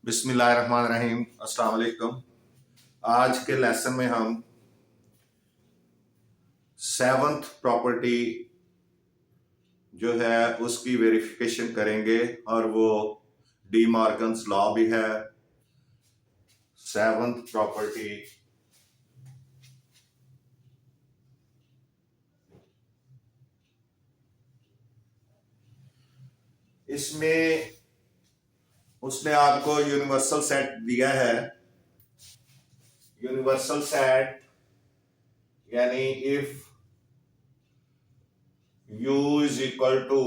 बिस्मिल्लाहिर्रहमानिर्रहीम। अस्सलाम वालेकुम। आज के लेसन में हम सेवंथ प्रॉपर्टी जो है उसकी वेरिफिकेशन करेंगे और वो डी मॉर्गन्स लॉ भी है। सेवंथ प्रॉपर्टी इसमें उसने आपको यूनिवर्सल सेट दिया है। यूनिवर्सल सेट यानी if U is equal to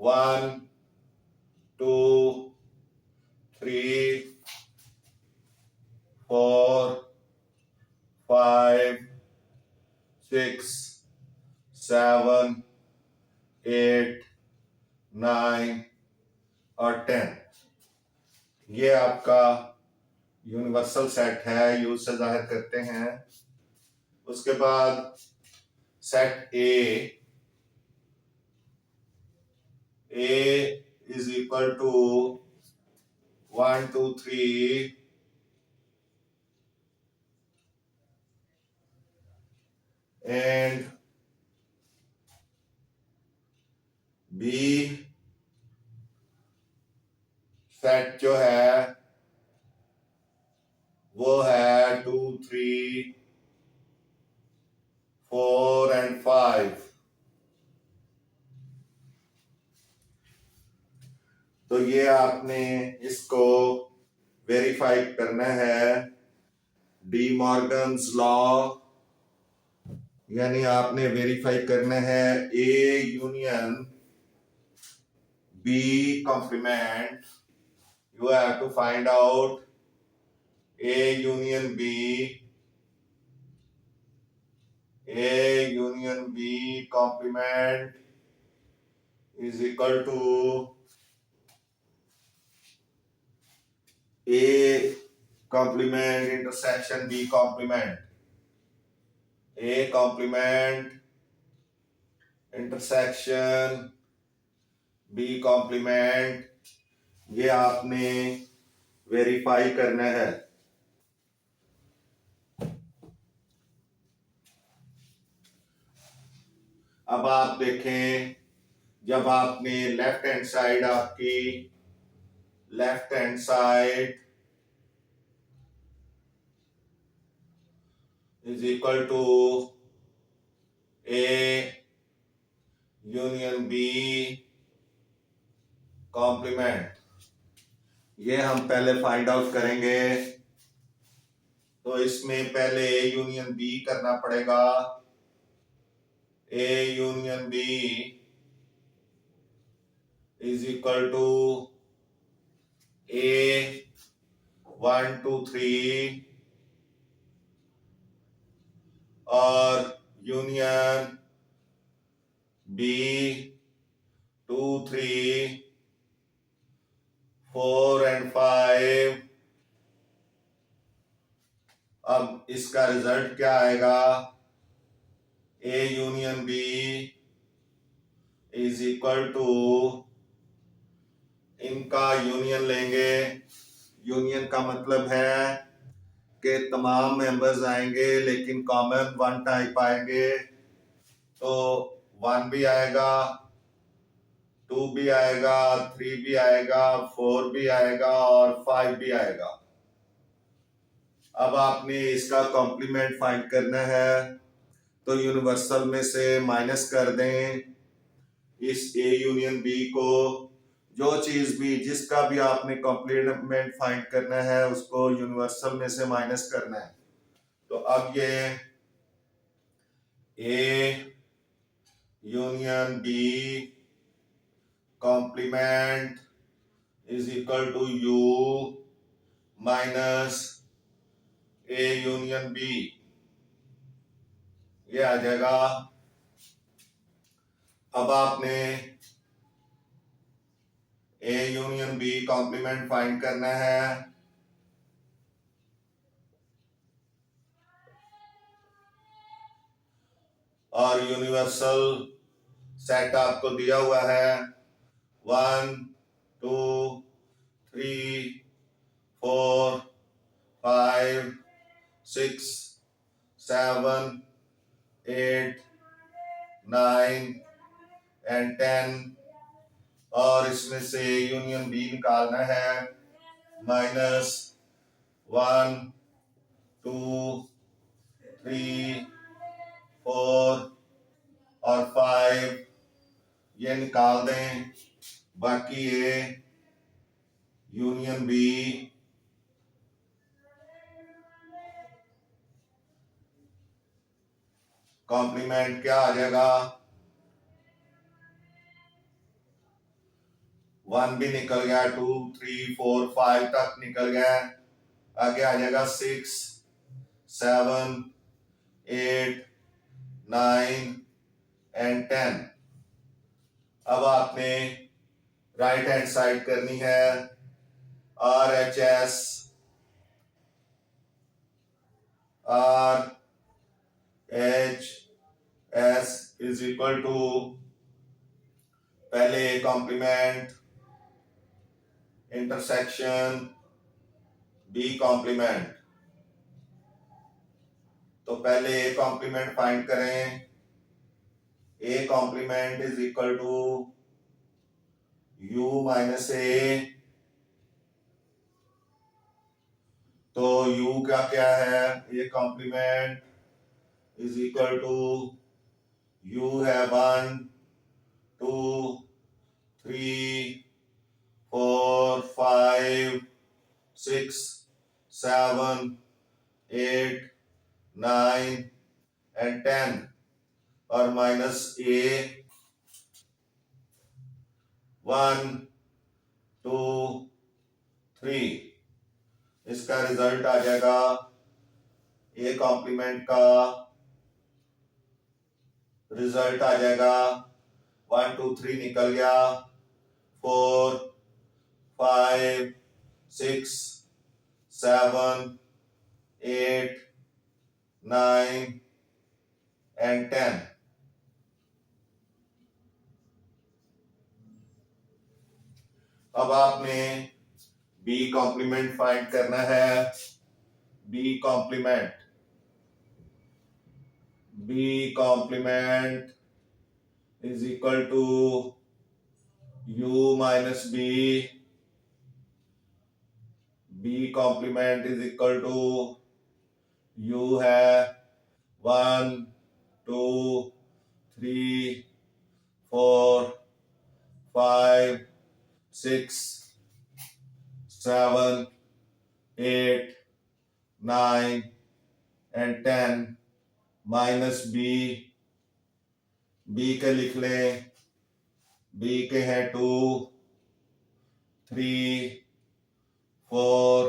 1 2 3 4 5 6 7 8 9 और 10 ये आपका यूनिवर्सल सेट है। यू से जाहिर करते हैं। उसके बाद set A is equal to 1 2 3 and B set जो है वो है 2 3 4 एंड 5। तो ये आपने इसको वेरीफाई करना है डी मॉर्गन्स लॉ, यानी आपने वेरीफाई करना है A union B complement. You have to find out A union B complement is equal to A complement intersection B complement। A complement intersection B complement ये आपने verify करना है। अब आप देखें, जब आपने left hand side is equal to A union B complement, ये हम पहले फाइंड आउट करेंगे। तो इसमें पहले ए यूनियन बी करना पड़ेगा। A union B is equal to A 1 2 3 और यूनियन बी 2 3 4 एंड 5। अब इसका रिजल्ट क्या आएगा? A union B is equal to, इनका यूनियन लेंगे। यूनियन का मतलब है कि तमाम मेंबर्स आएंगे लेकिन कॉमन वन टाइप आएंगे। तो 1 भी आएगा, 2 भी आएगा, 3 भी आएगा, 4 भी आएगा और 5 भी आएगा। अब आपने इसका कॉम्प्लीमेंट फाइंड करना है। तो यूनिवर्सल में से माइनस कर दें इस ए यूनियन बी को। जो चीज भी, जिसका भी आपने कॉम्प्लीमेंट फाइंड करना है उसको यूनिवर्सल में से माइनस करना है। तो अब ये A union B complement is equal to U minus A union B, ये आ जाएगा। अब आपने A union B complement find करना है। और यूनिवर्सल सेट आपको दिया हुआ है 1 2 3 4 5 6 7 8 9 एंड 10 और इसमें से यूनियन बी निकालना है -1 2 3 4 और 5 ये निकाल दें। बाकी ये यूनियन बी कॉम्प्लीमेंट क्या आ जाएगा, 1 भी निकल गया, 2 3 4 5 तक निकल गया। आगे आ जाएगा 6 7 8 9 एंड 10। अब आपने राइट हैंड साइड करनी है। RHS इज इक्वल टू पहले A complement intersection B complement. तो पहले ए कॉम्प्लीमेंट फाइंड करें। A complement is equal to u minus A. तो u क्या क्या है, A complement is equal to u है 1 2 3 4 5 6 7 8 9 एंड 10 और माइनस ए 1 2 3। इसका रिजल्ट आ जाएगा ए कॉम्प्लीमेंट का रिजल्ट आ जाएगा 1 2 3 निकल गया, 4 5 6 7 8 9 एंड 10। अब आपने बी कॉम्प्लीमेंट फाइंड करना है। B complement is equal to u minus B. B complement is equal to u है 1 2 3 4 5 6 7 8 9 एंड 10 माइनस बी। बी के लिख लें, बी के हैं 2 3 4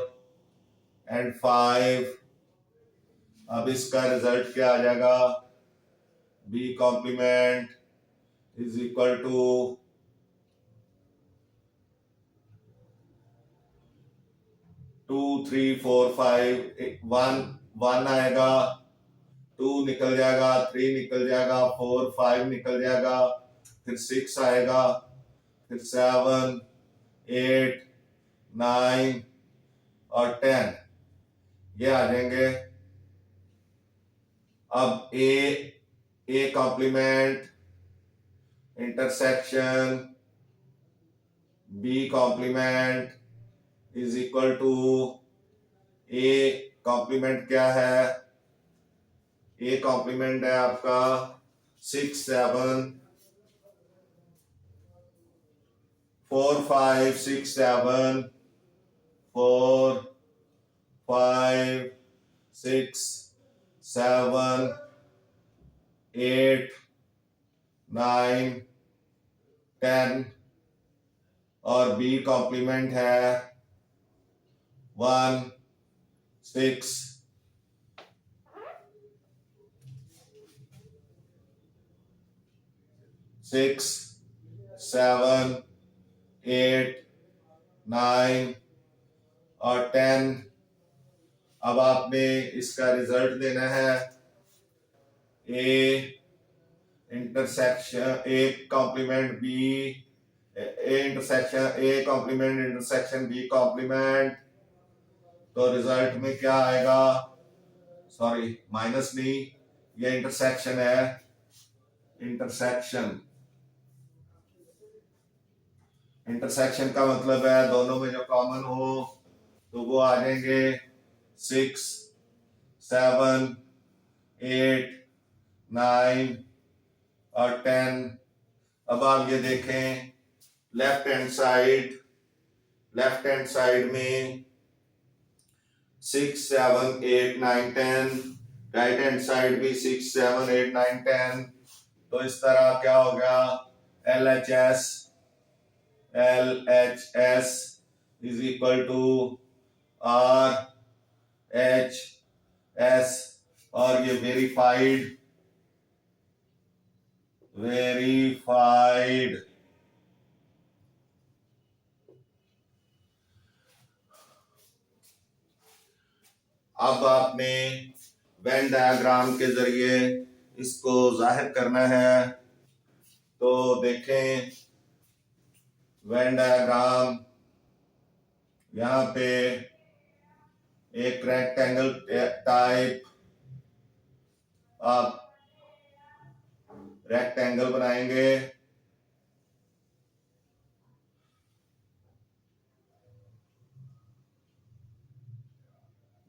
एंड 5। अब इसका रिजल्ट क्या आ जाएगा, B complement is equal to 2 3 4 5 1 आएगा, 2 निकल जाएगा, 3 निकल जाएगा, 4 5 निकल जाएगा, फिर 6 आएगा, फिर 7 8 9 और 10 ये आ जाएंगे। अब A complement intersection B complement is equal to A complement क्या है, ए कॉम्प्लीमेंट है आपका 6 7 4 5 6 7 4 5 6 7 8 9 10 और बी कॉम्प्लीमेंट है 1 6 6 7 8 9 और 10। अब आपने इसका रिजल्ट देना है। A intersection A complement B A intersection A complement intersection B complement, तो रिजल्ट में क्या आएगा, सॉरी माइनस नहीं, ये इंटरसेक्शन है, इंटरसेक्शन, इंटरसेक्शन का मतलब है दोनों में जो कॉमन हो, तो वो आ जाएंगे 6 7 8 9 और 10। अब आप ये देखें लेफ्ट हैंड साइड में 6 7 8 9 10, राइट हैंड साइड भी 6 7 8 9 10। तो इस तरह क्या हो गया, LHS is equal to RHS, और ये वेरीफाइड। अब आपने वेन डायग्राम के जरिए इसको जाहिर करना है, तो देखें वेन डायग्राम, यहाँ पे एक रेक्टेंगल टाइप आप रेक्टेंगल बनाएंगे,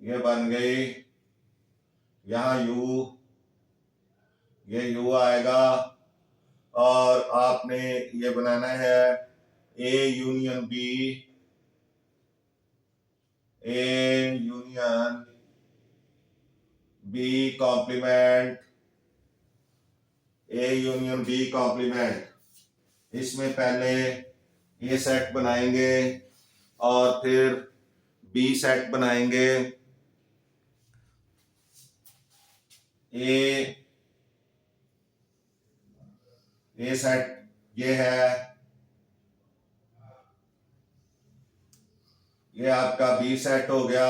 ये बन गई, यहाँ ये U आएगा, और आपने ये बनाना है A union B, A union B complement, A union B complement. इसमें पहले A सेट बनाएंगे और फिर B सेट बनाएंगे। ए सेट ये है, ये आपका बी सेट हो गया,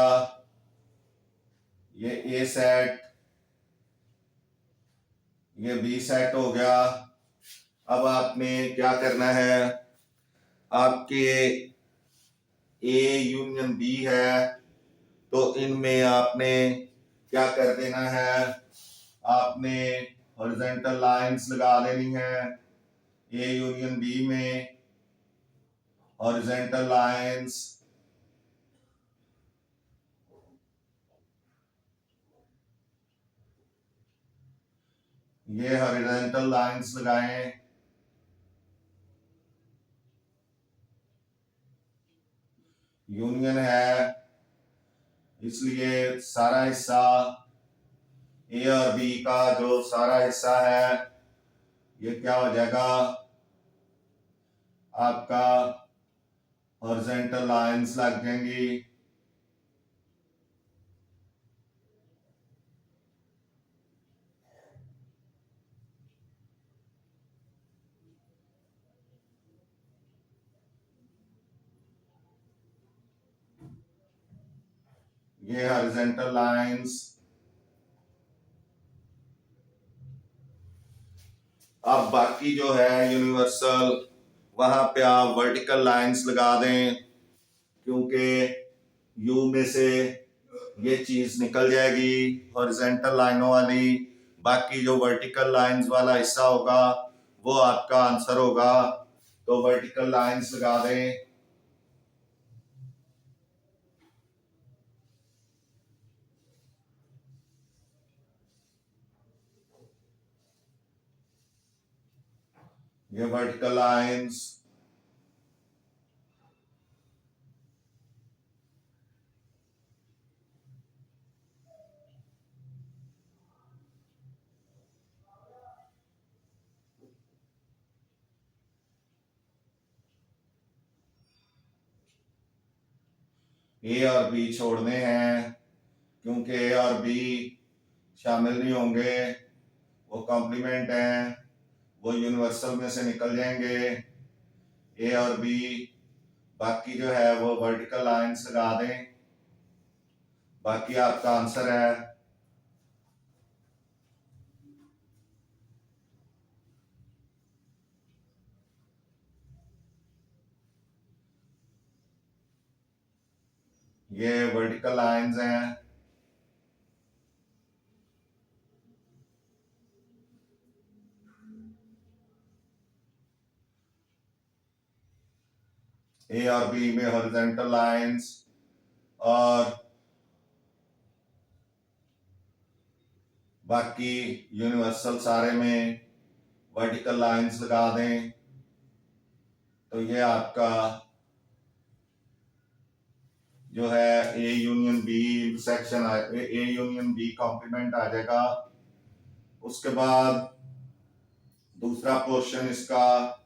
ये ए सेट, ये बी सेट हो गया। अब आपने क्या करना है, आपके ए यूनियन बी है, तो इनमें आपने क्या कर देना है, आपने हॉरिजॉन्टल लाइंस लगा देनी है। ए यूनियन बी में हॉरिजॉन्टल लाइंस, ये हॉरिजॉन्टल लाइंस लगाएं। यूनियन है, इसलिए सारा हिस्सा ए और बी का जो सारा हिस्सा है, ये क्या हो जाएगा, आपका हॉरिजॉन्टल लाइंस लग जाएंगी। ये हॉरिजॉन्टल लाइंस। अब बाकी जो है यूनिवर्सल, वहां पे आप वर्टिकल लाइंस लगा दें, क्योंकि यू में से ये चीज निकल जाएगी हॉरिजॉन्टल लाइनों वाली। बाकी जो वर्टिकल लाइंस वाला हिस्सा होगा वो आपका आंसर होगा, तो वर्टिकल लाइंस लगा दें। ये वर्टिकल लाइंस, ए और बी छोड़ने हैं, क्योंकि ए और बी शामिल नहीं होंगे, वो कॉम्प्लीमेंट हैं, वो यूनिवर्सल में से निकल जाएंगे ए और बी। बाकी जो है वो वर्टिकल लाइंस लगा दें, बाकी आपका आंसर है। ये वर्टिकल लाइंस हैं, ए और बी में हॉरिजॉन्टल लाइंस, और बाकी यूनिवर्सल सारे में वर्टिकल लाइंस लगा दें। तो ये आपका जो है A union B intersection, A union B complement आ जाएगा। उसके बाद दूसरा पोर्शन इसका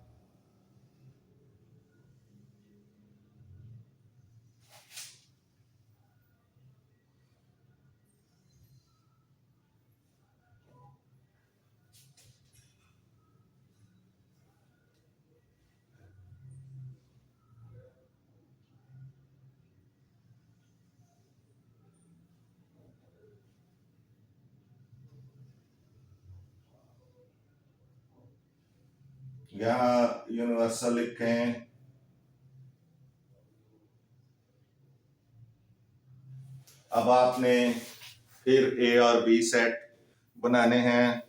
यहाँ यूनिवर्सल लिखें। अब आपने फिर ए और बी सेट बनाने हैं।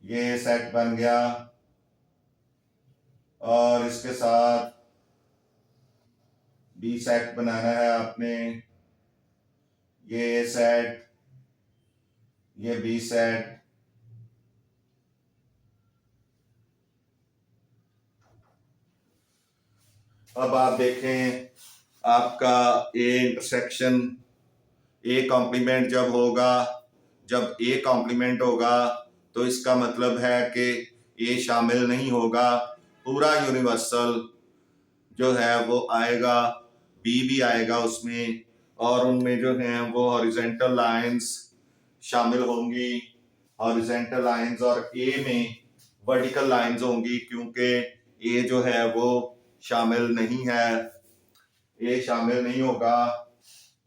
ये सेट बन गया और इसके साथ बी सेट बनाना है आपने। ये सेट, ये बी सेट, अब आप देखें आपका ए इंटरसेक्शन, ए कॉम्प्लीमेंट जब होगा, जब ए कॉम्प्लीमेंट होगा तो इसका मतलब है कि ए शामिल नहीं होगा, पूरा यूनिवर्सल जो है वो आएगा, बी भी आएगा उसमें, और उनमें जो है वो हॉरिजॉन्टल लाइंस शामिल होंगी, हॉरिजॉन्टल लाइंस, और ए में वर्टिकल लाइंस होंगी, क्योंकि ए जो है वो शामिल नहीं है, ए शामिल नहीं होगा।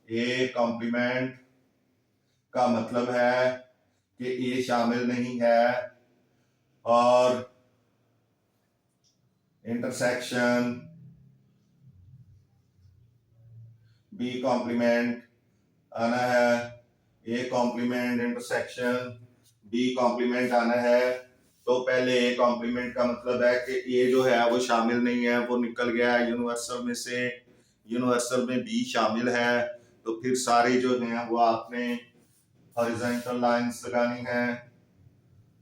ए कॉम्प्लीमेंट का मतलब है कि ए शामिल नहीं है, और इंटरसेक्शन बी कॉम्प्लीमेंट आना है, A complement intersection B complement आना है। तो पहले ए कॉम्प्लीमेंट का मतलब है कि ए जो है वो शामिल नहीं है, वो निकल गया यूनिवर्सल में से, यूनिवर्सल में बी शामिल है। तो फिर सारे जो हैं वो आपने हॉरिजॉन्टल लाइंस लगानी है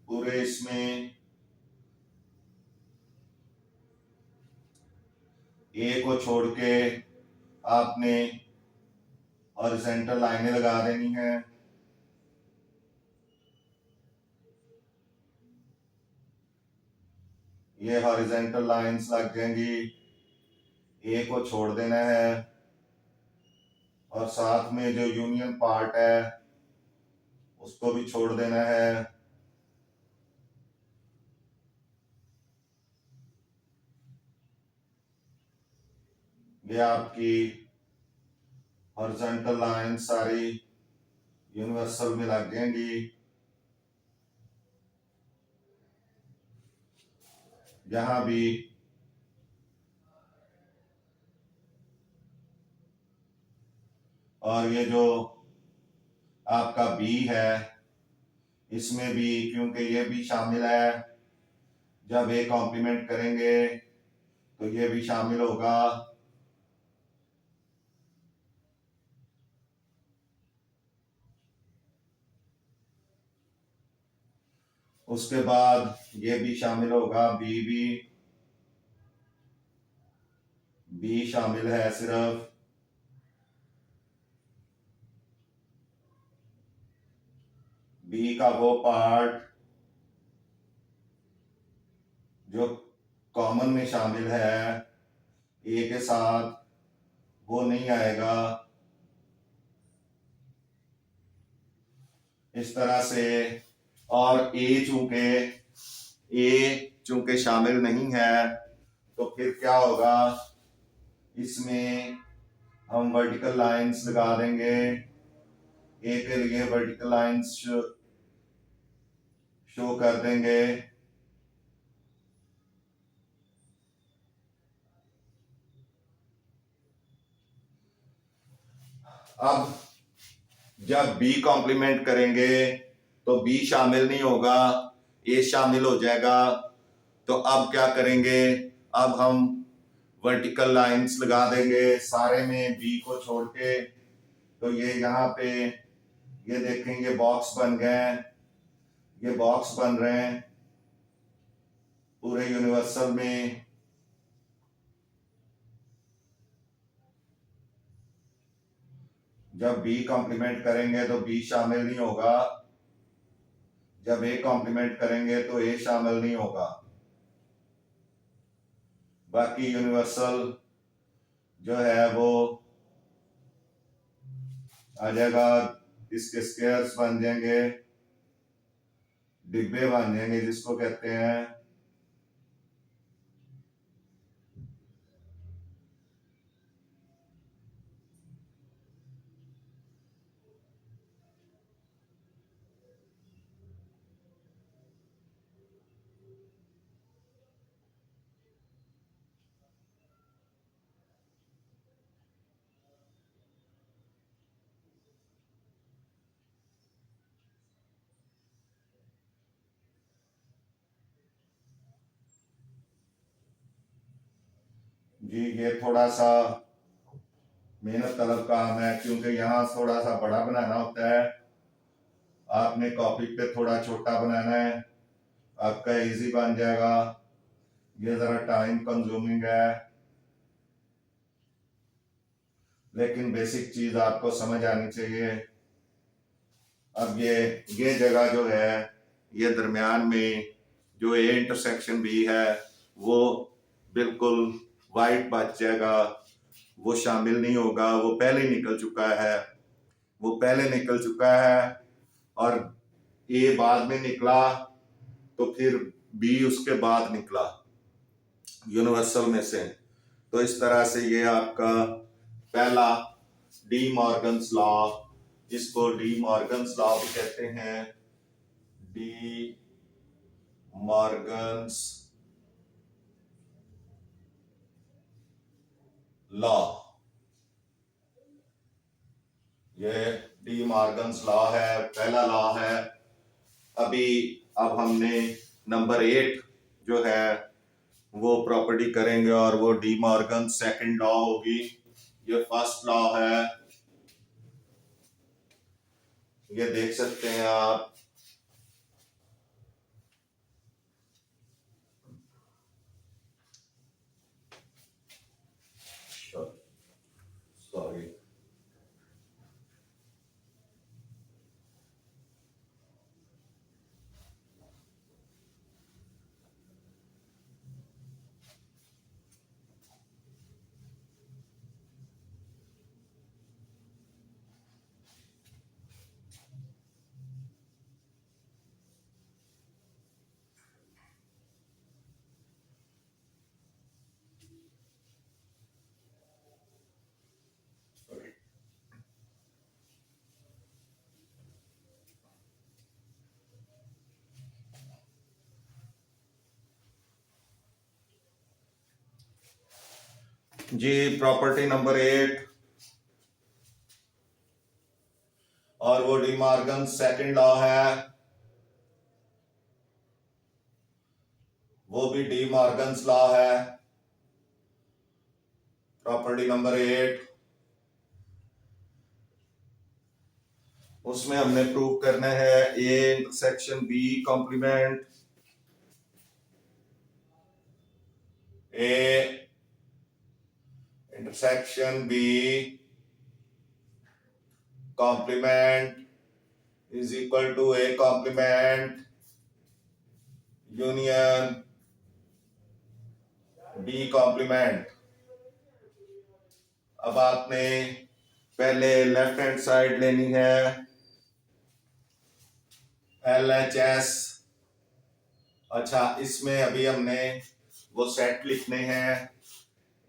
पूरे इसमें। ए को छोड़ के आपने हॉरिजॉन्टल लाइनें लगा देनी है। ये हॉरिजॉन्टल लाइंस लग जाएंगी, ए को छोड़ देना है, और साथ में जो यूनियन पार्ट है उसको भी छोड़ देना है। ये आपकी हॉरिजॉन्टल लाइन सारी यूनिवर्सल में लग जाएंगी। यहाँ भी और ये जो आपका बी है इसमें भी, क्योंकि ये भी शामिल है, जब ए कॉम्प्लीमेंट करेंगे तो ये भी शामिल होगा। उसके बाद ये भी शामिल होगा, बी शामिल है सिर्फ, बी का वो पार्ट जो कॉमन में शामिल है ए के साथ वो नहीं आएगा। इस तरह से, और ए चूंकि शामिल नहीं है तो फिर क्या होगा, इसमें हम वर्टिकल लाइंस लगा देंगे। ए के लिए वर्टिकल लाइंस शो कर देंगे। अब जब बी कॉम्प्लीमेंट करेंगे तो बी शामिल नहीं होगा, ए शामिल हो जाएगा। तो अब क्या करेंगे, अब हम वर्टिकल लाइंस लगा देंगे सारे में बी को छोड़ के। तो ये यहाँ पे ये देखेंगे बॉक्स बन गए, ये बॉक्स बन रहे हैं पूरे यूनिवर्सल में। जब बी कॉम्प्लीमेंट करेंगे तो बी शामिल नहीं होगा, जब ए कॉम्प्लीमेंट करेंगे तो ए शामिल नहीं होगा। बाकी यूनिवर्सल जो है वो आ जाएगा, इसके स्क्वायर्स बन जाएंगे, डिब्बे बन जाएंगे जिसको कहते हैं। जी ये थोड़ा सा मेहनत तलब काम है, क्योंकि यहाँ थोड़ा सा बड़ा बनाना होता है, आपने कॉपी पे थोड़ा छोटा बनाना है, आपका इजी बन जाएगा। ये जरा टाइम कंज्यूमिंग है, लेकिन बेसिक चीज आपको समझ आनी चाहिए। अब ये जगह जो है, ये दरमियान में जो ए इंटरसेक्शन बी है वो बिल्कुल वाइट बच जाएगा, वो शामिल नहीं होगा, वो पहले निकल चुका है, वो पहले निकल चुका है। और ए बाद में निकला तो फिर बी उसके बाद निकला यूनिवर्सल में से। तो इस तरह से ये आपका पहला डी मॉर्गन्स लॉ, जिसको डी मॉर्गन्स लॉ भी कहते हैं, डी मॉर्गन्स लॉ, ये डी मॉर्गन्स लॉ है, पहला लॉ है। अभी अब हमने नंबर 8 जो है वो प्रॉपर्टी करेंगे और वो डी मॉर्गन सेकंड लॉ होगी। ये फर्स्ट लॉ है, ये देख सकते हैं आप। सॉरी, जी प्रॉपर्टी नंबर 8 और वो डी मॉर्गन सेकंड लॉ है, वो भी डी मॉर्गन्स लॉ है। प्रॉपर्टी नंबर 8 उसमें हमने प्रूव करना है A intersection B complement, A intersection B complement is equal to A complement union B complement। अब आपने पहले लेफ्ट हैंड साइड लेनी है LHS। अच्छा, इसमें अभी हमने वो सेट लिखने हैं,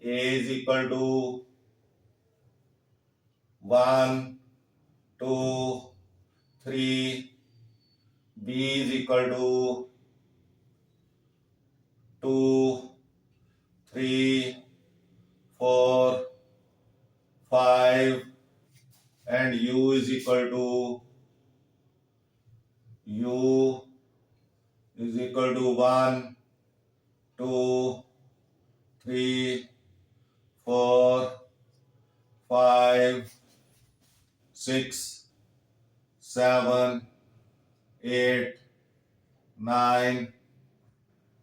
A is equal to 1 2 3, B is equal to 2 3 4 5 and u is equal to u is equal to 1, 2, 3, 4, 5, 6, 7, 8, 9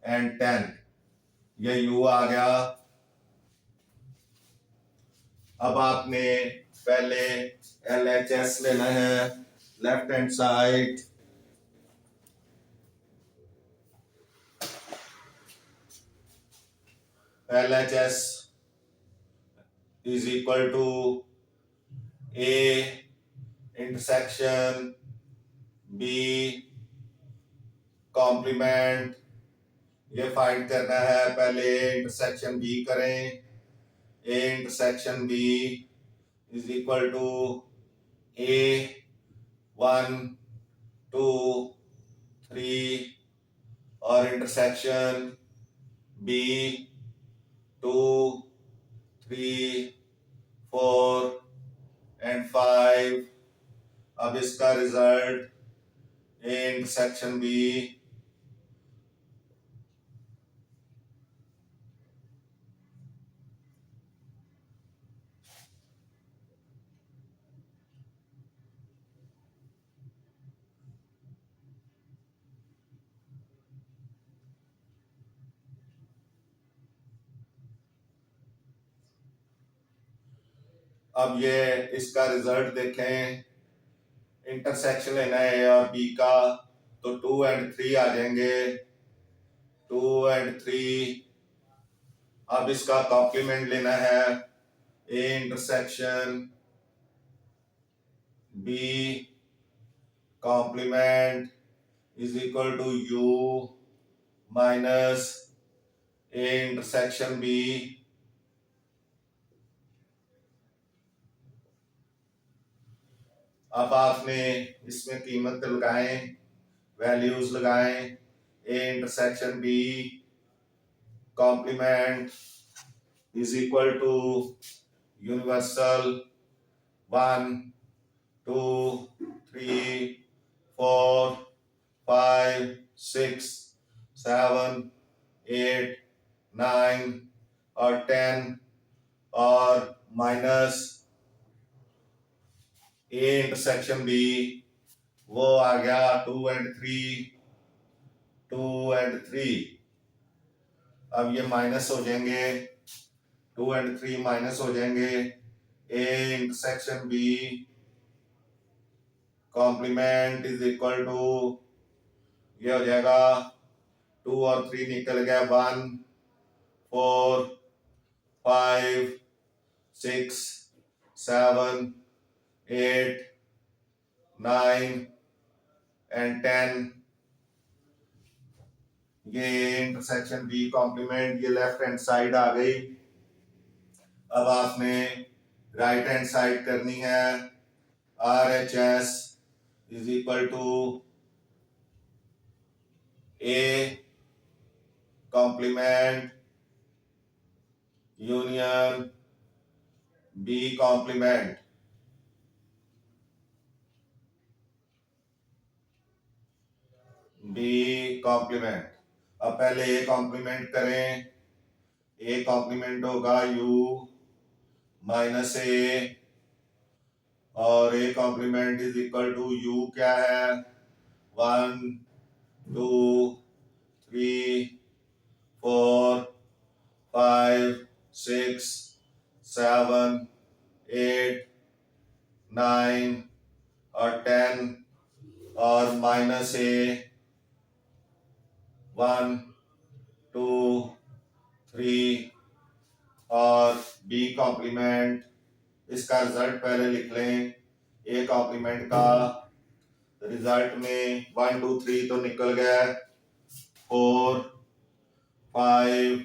and 10। ये u आ गया। अब आपने पहले LHS लेना है, left hand side. LHS is equal to A intersection B complement. ये find करना है, पहले इंटरसेक्शन B करें। A intersection B is equal to A 1, 2, 3 और इंटरसेक्शन B 2, 3, 4 एंड 5। अब इसका रिजल्ट A इंटरसेक्शन B अब ये इसका रिजल्ट देखें, इंटरसेक्शन लेना है ए और बी का, तो 2 एंड 3 आ जाएंगे, 2 एंड 3। अब इसका कॉम्प्लीमेंट लेना है, A intersection B complement is equal to U minus A intersection B. अब आपने इसमें कीमत लगाएं, वैल्यूज लगाएं। A intersection B complement is equal to universal 1, 2, 3, 4, 5, 6, 7, 8, 9 और 10 और माइनस ए इंटरसेक्शन बी, वो आ गया 2 एंड 3, 2 एंड 3। अब ये माइनस हो जाएंगे, 2 एंड 3 माइनस हो जाएंगे। A intersection B complement is equal to, ये हो जाएगा 2 और 3 निकल गया 1, 4, 5, 6, 7, 8, 9 एंड 10। ये इंटरसेक्शन बी कॉम्प्लीमेंट, ये लेफ्ट हैंड साइड आ गई। अब आपने राइट हैंड साइड करनी है। RHS is equal to A complement union B complement. B complement. अब पहले ए कॉम्प्लीमेंट करें। ए कॉम्प्लीमेंट होगा यू माइनस ए, और A complement is equal to U क्या है, 1, 2, 3, 4, 5, 6, 7, 8, 9 और 10 और माइनस ए 1, 2, 3 और बी कॉम्प्लीमेंट। इसका रिजल्ट पहले लिख लें। ए कॉम्प्लीमेंट का रिजल्ट में 1, 2, 3 तो निकल गया, 4, 5,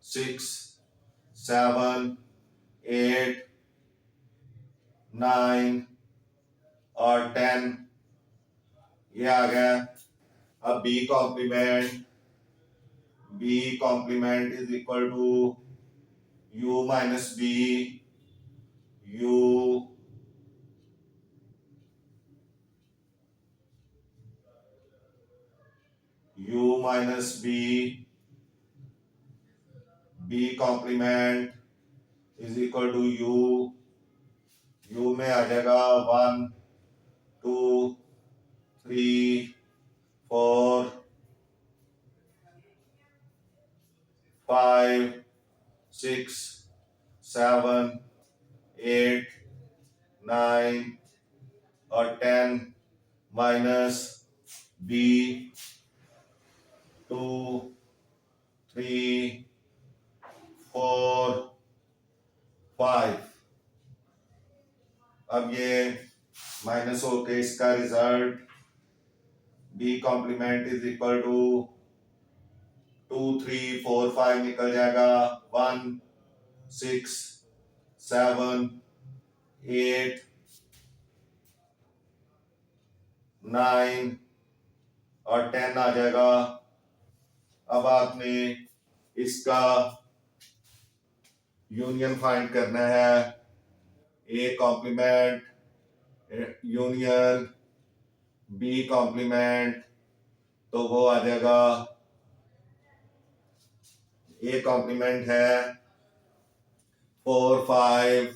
6, 7, 8, 9 और 10 ये आ गया। अब B complement is equal to U minus B, U u minus B complement is equal to U में आ जाएगा 1 2 3 4 5 6 7 8 9 और 10 माइनस बी 2 3 4 5। अब ये माइनस होके इसका result B complement is equal to 2 3 4 5 निकल जाएगा 1 6 7 8 9 और 10 आ जाएगा। अब आपने इसका यूनियन फाइंड करना है, A complement union B complement, तो वो आ जाएगा ए कॉम्प्लीमेंट है 4 5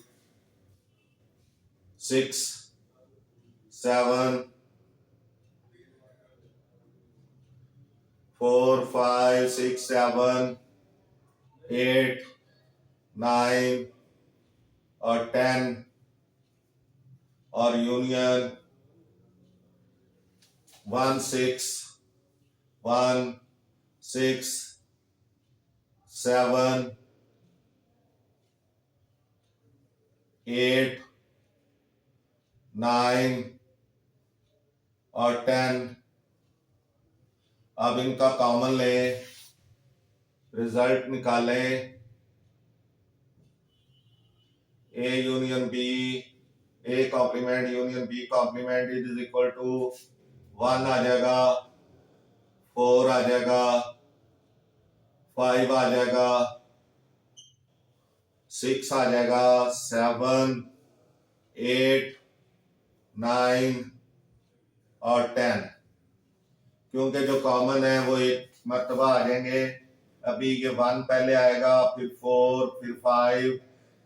6 7 4 5 6 7 8 9 और 10 और यूनियन 1 6 1 6 7 8 9 और 10। अब इनका कॉमन ले, रिजल्ट निकाले, A union B, A complement union B complement is equal to 1 आ जाएगा, 4 आ जाएगा, 5 आ जाएगा, 6 आ जाएगा, 7 8 9 और 10। क्योंकि जो कॉमन है वो एक मर्तबा आ जाएंगे। अभी ये 1 पहले आएगा, फिर 4, फिर 5,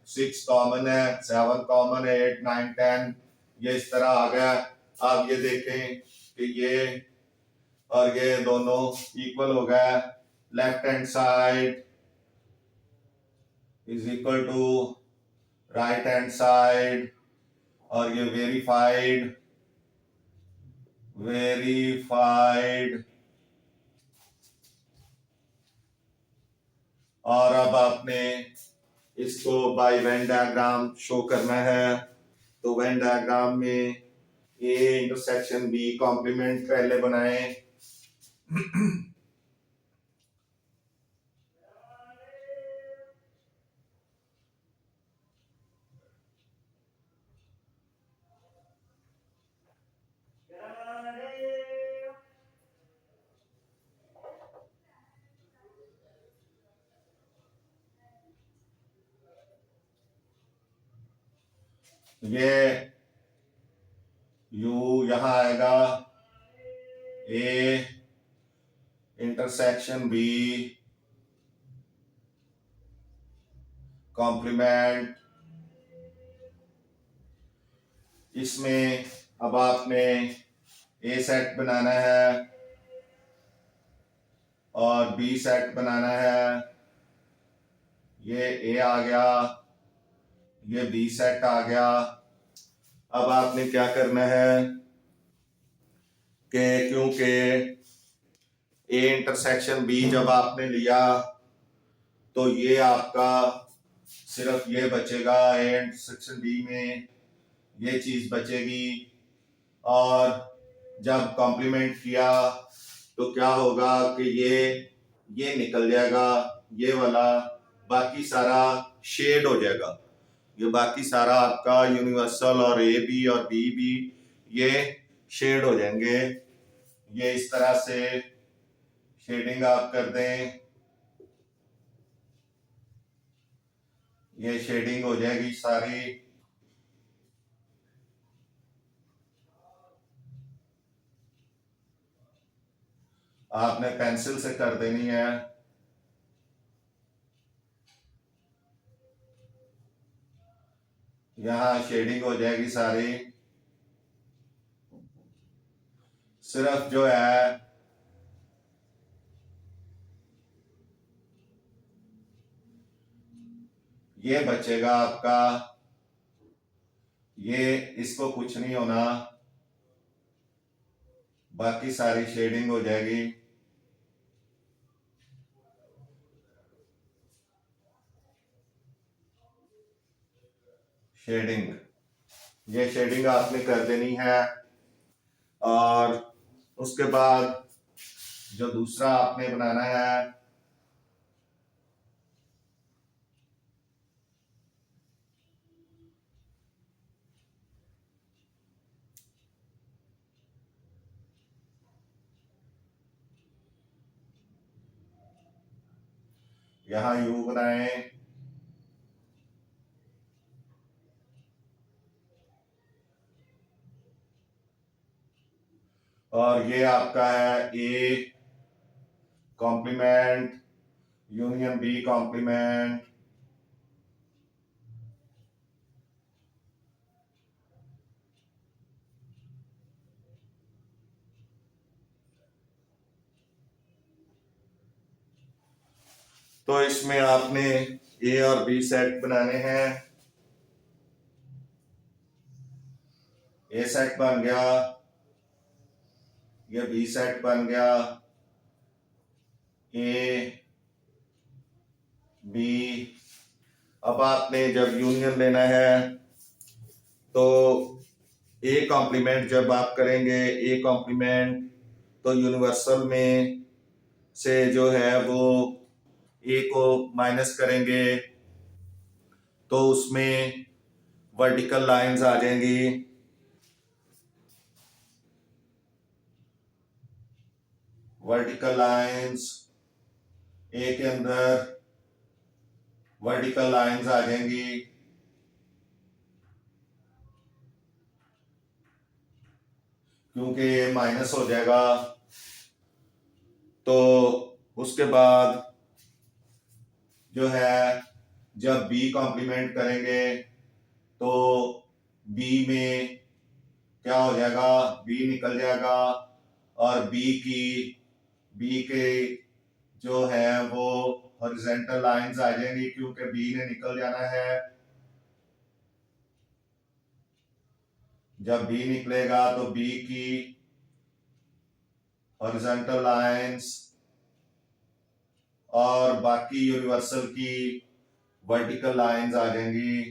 6 कॉमन है, 7 कॉमन है, 8 9 10 ये इस तरह आ गया। आप ये देखें कि ये और ये दोनों इक्वल हो गया। Left hand side is equal to right hand side, और ये वेरीफाइड और अब आपने इसको बाय वेन डायग्राम शो करना है। तो वेन डायग्राम में ए इंटरसेक्शन बी कॉम्प्लीमेंट पहले बनाएं। ये यू यहां आएगा, ए इंटरसेक्शन बी कॉम्प्लीमेंट। इसमें अब आपने ए सेट बनाना है और बी सेट बनाना है। ये ए आ गया, ये बी सेट आ गया। अब आपने क्या करना है कि क्योंकि ए इंटरसेक्शन बी जब आपने लिया तो ये आपका सिर्फ ये बचेगा, ए इंटरसेक्शन बी में ये चीज बचेगी। और जब कॉम्प्लीमेंट किया तो क्या होगा कि ये निकल जाएगा, ये वाला बाकी सारा शेड हो जाएगा। ये बाकी सारा आपका यूनिवर्सल और ए बी और बी भी ये शेड हो जाएंगे। ये इस तरह से शेडिंग आप कर दें, ये शेडिंग हो जाएगी सारी। आपने पेंसिल से कर देनी है। यहाँ शेडिंग हो जाएगी सारी। सिर्फ जो है ये बचेगा आपका, ये इसको कुछ नहीं होना, बाकी सारी शेडिंग हो जाएगी। शेडिंग, ये शेडिंग आपने कर देनी है। और उसके बाद जो दूसरा आपने बनाना है, यहां यू बनाएं। और ये आपका है A complement union B complement. तो इसमें आपने ए और बी सेट बनाने हैं। ए सेट बन गया, ये बी सेट बन गया, ए बी। अब आपने जब यूनियन लेना है तो ए कॉम्प्लीमेंट जब आप करेंगे, ए कॉम्प्लीमेंट तो यूनिवर्सल में से जो है वो ए को माइनस करेंगे तो उसमें वर्टिकल लाइंस आ जाएंगी। वर्टिकल लाइंस ए के अंदर वर्टिकल लाइंस आ जाएंगी। क्योंकि ये माइनस हो जाएगा तो उसके बाद जो है जब बी कॉम्प्लीमेंट करेंगे तो बी में क्या हो जाएगा, बी निकल जाएगा। और बी के जो है वो हॉरिजॉन्टल लाइंस आ जाएंगी क्योंकि बी ने निकल जाना है। जब बी निकलेगा तो बी की हॉरिजॉन्टल लाइंस और बाकी यूनिवर्सल की वर्टिकल लाइंस आ जाएंगी।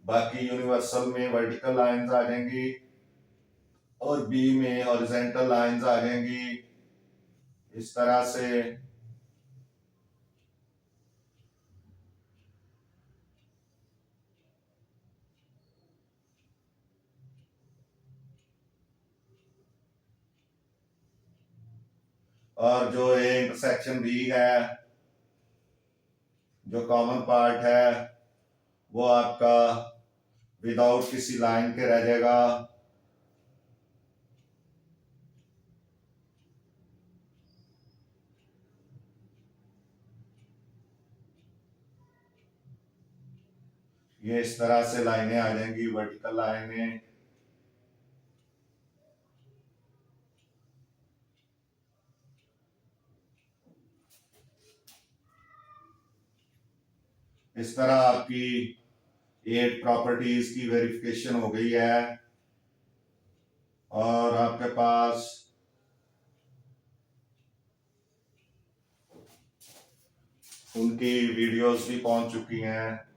बाकी यूनिवर्सल में वर्टिकल लाइंस आ जाएंगी और बी में हॉरिजॉन्टल लाइंस आ जाएंगी इस तरह से। और जो ए इंटरसेक्शन बी है, जो कॉमन पार्ट है, वो आपका विदाउट किसी लाइन के रह जाएगा। ये इस तरह से लाइनें आ जाएंगी, वर्टिकल लाइनें। इस तरह आपकी 8 प्रॉपर्टीज की वेरिफिकेशन हो गई है और आपके पास उनकी वीडियोस भी पहुंच चुकी हैं।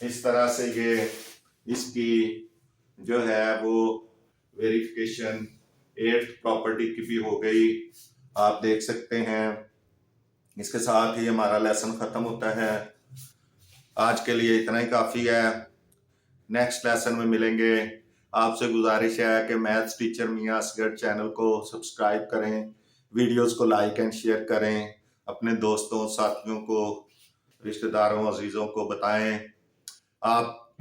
इस तरह से ये इसकी जो है वो वेरिफिकेशन 8 प्रॉपर्टी की भी हो गई, आप देख सकते हैं। इसके साथ ही हमारा लेसन खत्म होता है। आज के लिए इतना ही काफ़ी है। नेक्स्ट लेसन में मिलेंगे। आपसे गुजारिश है कि मैथ्स टीचर मियां असगर चैनल को सब्सक्राइब करें, वीडियोस को लाइक एंड शेयर करें, अपने दोस्तों साथियों को, रिश्तेदारों अजीज़ों को बताएं। आप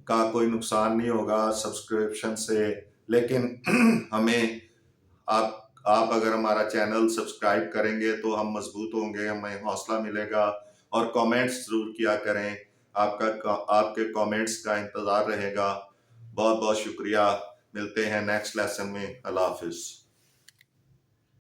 का कोई नुकसान नहीं होगा सब्सक्रिप्शन से, लेकिन हमें आप अगर हमारा चैनल सब्सक्राइब करेंगे तो हम मजबूत होंगे, हमें हौसला मिलेगा। और कमेंट्स जरूर किया करें, आपके कमेंट्स का इंतज़ार रहेगा। बहुत बहुत शुक्रिया, मिलते हैं नेक्स्ट लेसन में। अल्लाह हाफिज़।